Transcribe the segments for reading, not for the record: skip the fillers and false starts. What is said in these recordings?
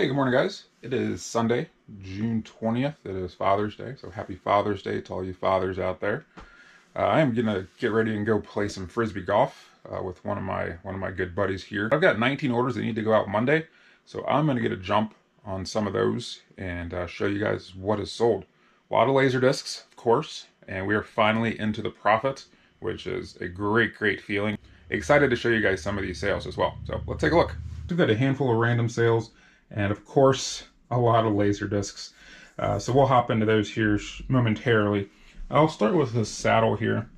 Hey, good morning, guys. It is Sunday, June 20th. It is Father's Day, so happy Father's Day to all you fathers out there. I am gonna get ready and go play some frisbee golf with one of my good buddies here. I've got 19 orders that need to go out Monday, so I'm gonna get a jump on some of those and show you guys what is sold. A lot of laser discs, of course, and we are finally into the profit, which is a great feeling. Excited to show you guys some of these sales as well. So let's take a look. We've got a handful of random sales, and of course a lot of laser discs. So we'll hop into those here momentarily. I'll start with this saddle here.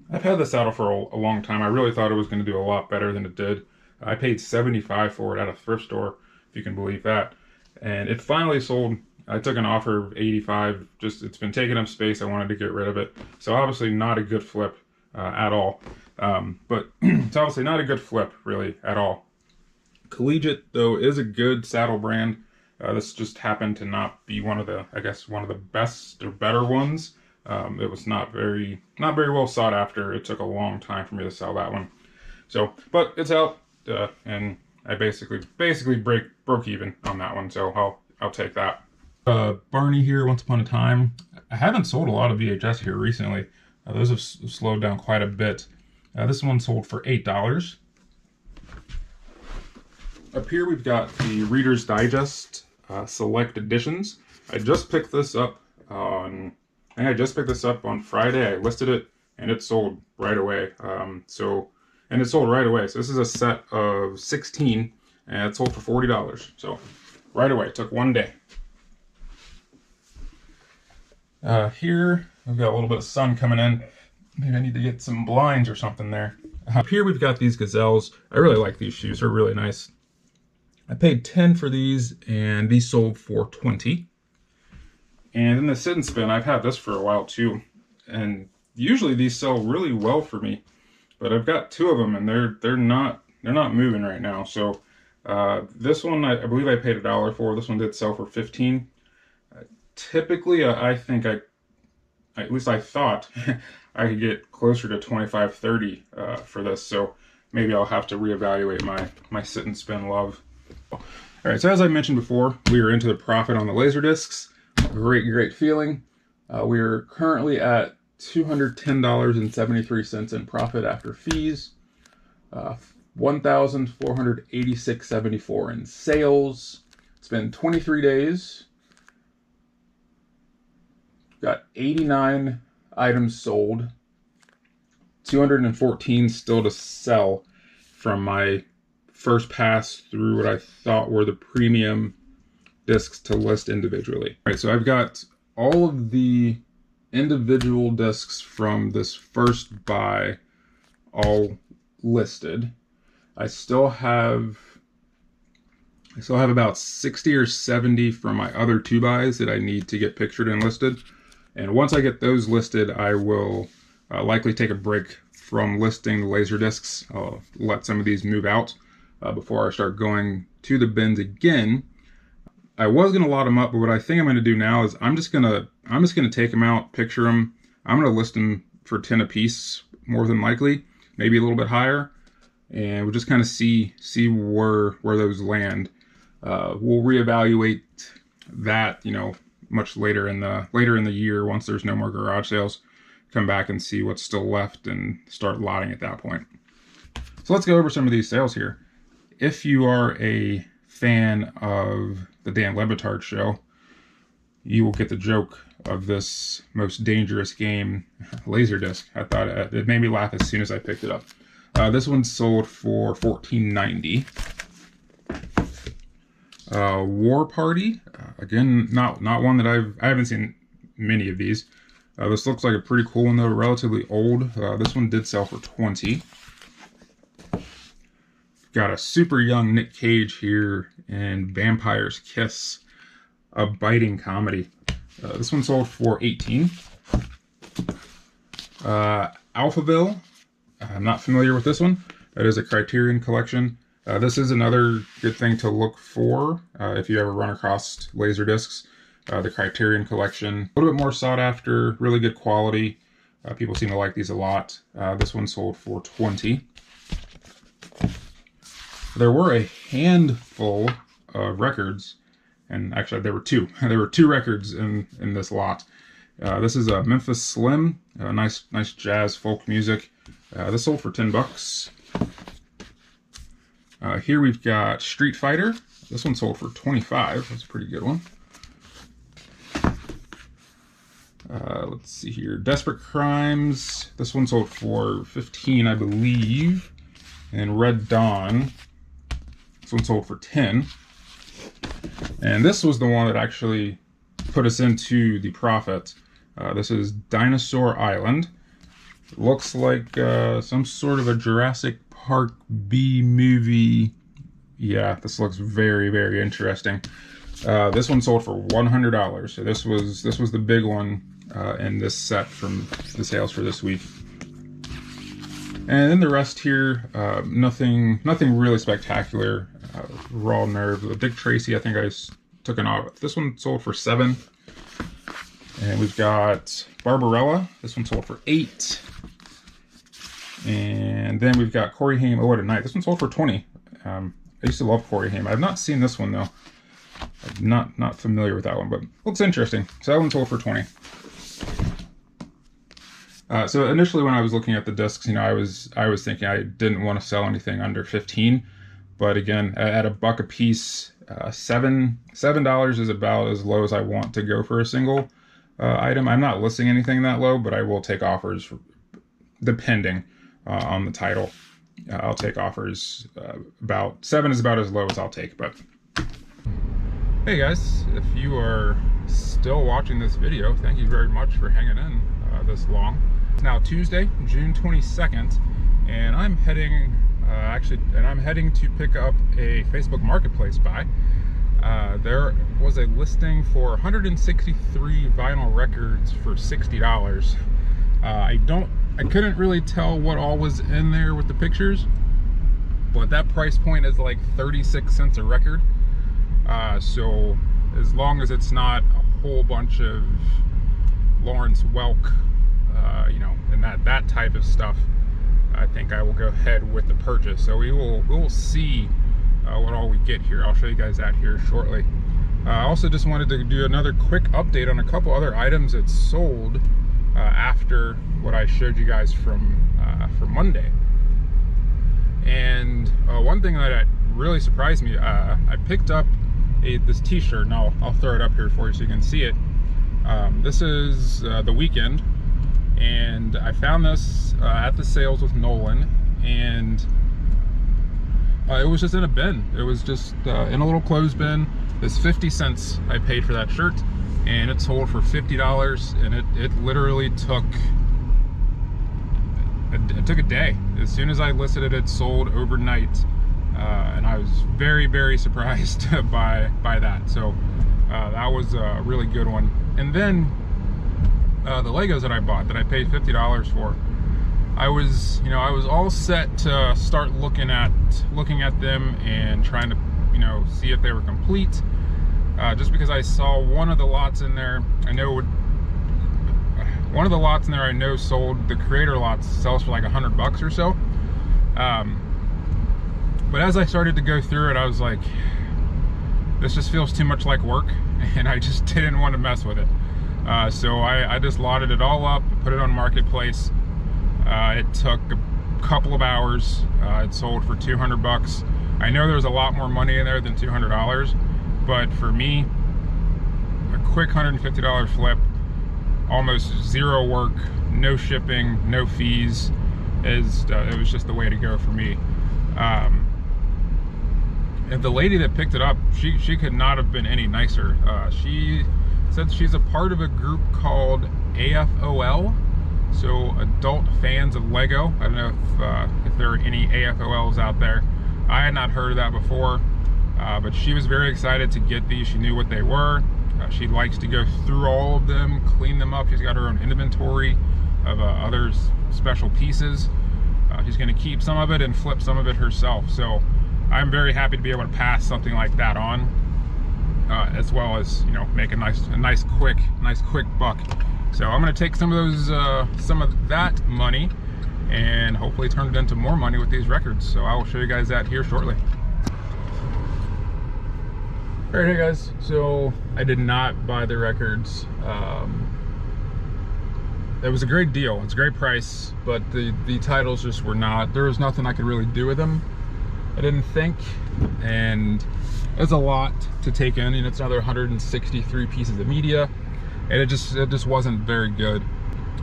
I've had the saddle for a long time. I really thought it was going to do a lot better than it did. I paid $75 for it at a thrift store, if you can believe that. And it finally sold. I took an offer of $85. Just, it's been taking up space. I wanted to get rid of it. So obviously not a good flip at all. But it's obviously not a good flip really at all. Collegiate, though, is a good saddle brand. This just happened to not be one of the, I guess, one of the best or better ones. It was not very well sought after. It took a long time for me to sell that one. So, but it's out, and I basically broke even on that one. So I'll take that. Barney here, Once Upon a Time. I haven't sold a lot of VHS here recently. Those have slowed down quite a bit. This one sold for $8. Up here we've got the Reader's Digest Select Editions. I just picked this up on Friday. I listed it and it sold right away. And it sold right away. So this is a set of 16 and it sold for $40. So right away, it took one day. Here we've got a little bit of sun coming in. Maybe I need to get some blinds or something there. Up here we've got these Gazelles. I really like these shoes. They're really nice. I paid 10 for these, and these sold for 20. And in the sit and spin, I've had this for a while too, and usually these sell really well for me, but I've got two of them, and they're not moving right now. So this one I believe I paid $1 for. This one did sell for 15. Typically, I think at least I thought I could get closer to 25, 30 for this. So maybe I'll have to reevaluate my sit and spin love. All right, so as I mentioned before, we are into the profit on the laser discs. Great feeling. We are currently at $210.73 in profit after fees. $1,486.74 in sales. It's been 23 days. Got 89 items sold. 214 still to sell from my first pass through what I thought were the premium discs to list individually. All right, so I've got all of the individual discs from this first buy all listed. I still have about 60 or 70 from my other two buys that I need to get pictured and listed. And once I get those listed, I will likely take a break from listing the laser discs. I'll let some of these move out before I start going to the bins again. I was gonna lot them up, but what I think I'm gonna do now is I'm just gonna take them out, picture them. I'm gonna list them for 10 a piece, more than likely, maybe a little bit higher, and we'll just kind of see where those land. We'll reevaluate that, much later in the year once there's no more garage sales. Come back and see what's still left and start lotting at that point. So let's go over some of these sales here. If you are a fan of the Dan Le Batard show, you will get the joke of this most dangerous game laser disc. I thought it made me laugh as soon as I picked it up. This one sold for $14.90. War Party, again, not one that I haven't seen many of these. This looks like a pretty cool one though, relatively old. This one did sell for $20. Got a super young Nick Cage here in Vampire's Kiss, a biting comedy. This one sold for $18. Alphaville, I'm not familiar with this one. That is a Criterion collection. This is another good thing to look for if you ever run across laser discs. The Criterion collection, a little bit more sought after, really good quality. People seem to like these a lot. This one sold for $20. There were a handful of records, and actually there were two. There were two records in this lot. This is a Memphis Slim, nice jazz folk music. This sold for $10. Here we've got Street Fighter. This one sold for $25. That's a pretty good one. Let's see here. Desperate Crimes. This one sold for $15, I believe. And Red Dawn. This one sold for $10. And this was the one that actually put us into the profit. This is Dinosaur Island. It looks like some sort of a Jurassic Park B movie. Yeah, this looks very, very interesting. This one sold for $100. So this was the big one in this set from the sales for this week. And then the rest here, nothing really spectacular. Raw Nerve. Dick Tracy, I think I took an off. This one sold for $7. And we've got Barbarella. This one sold for $8. And then we've got Corey Haim, Oh What a Night. This one sold for $20. I used to love Corey Haim. I've not seen this one though. I'm not familiar with that one, but looks interesting. So that one sold for $20. So initially when I was looking at the discs, I was thinking I didn't want to sell anything under $15, but again, at $1 a piece, $7 is about as low as I want to go for a single item. I'm not listing anything that low, but I will take offers depending on the title. I'll take offers about $7 is about as low as I'll take. But hey guys, if you are still watching this video, thank you very much for hanging in this long. It's now Tuesday, June 22nd, and I'm heading to pick up a Facebook Marketplace buy. There was a listing for 163 vinyl records for $60. I couldn't really tell what all was in there with the pictures, but that price point is like 36 cents a record. So as long as it's not a whole bunch of Lawrence Welk, and that type of stuff, I think I will go ahead with the purchase. So we will see what all we get here. I'll show you guys that here shortly. I also just wanted to do another quick update on a couple other items that sold after what I showed you guys from Monday. And one thing that really surprised me, I picked up this t-shirt, and I'll throw it up here for you so you can see it. This is The Weeknd, and I found this at the sales with Nolan, and it was just in a bin. It was just in a little clothes bin. This 50 cents I paid for that shirt, and it sold for $50, and it literally took a day. As soon as I listed it, it sold overnight, and I was very, very surprised by that. So that was a really good one. And then the Legos that I bought, that I paid $50 for, I was all set to start looking at them and trying to see if they were complete. Just because I saw one of the lots in there, I know sold, the creator lots sells for like $100 or so. But as I started to go through it, I was like, this just feels too much like work, and I just didn't want to mess with it. So I just lotted it all up, put it on Marketplace. It took a couple of hours. It sold for $200. I know there's a lot more money in there than $200, but for me, a quick $150 flip, almost zero work, no shipping, no fees, it was just the way to go for me. And the lady that picked it up, she could not have been any nicer. She said she's a part of a group called AFOL, so Adult Fans of Lego. I don't know if there are any AFOLs out there. I had not heard of that before, but she was very excited to get these. She knew what they were. She likes to go through all of them, clean them up. She's got her own inventory of other special pieces. She's going to keep some of it and flip some of it herself. So I'm very happy to be able to pass something like that on, as well as make a nice quick buck. So I'm going to take some of that money and hopefully turn it into more money with these records. So I will show you guys that here shortly. All right, hey guys, so I did not buy the records. It was a great deal, it's a great price, but the titles just were not, there was nothing I could really do with them, I didn't think, and it's a lot to take in. You know, it's another 163 pieces of media, and it just wasn't very good.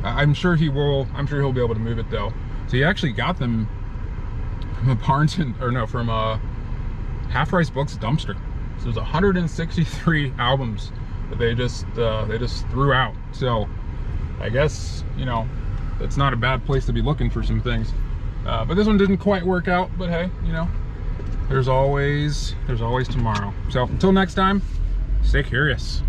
I'm sure he'll be able to move it though. So he actually got them from a from a Half Price Books dumpster. So there's 163 albums that they just threw out. So I guess, you know, it's not a bad place to be looking for some things. But this one didn't quite work out, but hey, you know, there's always tomorrow. So until next time, stay curious.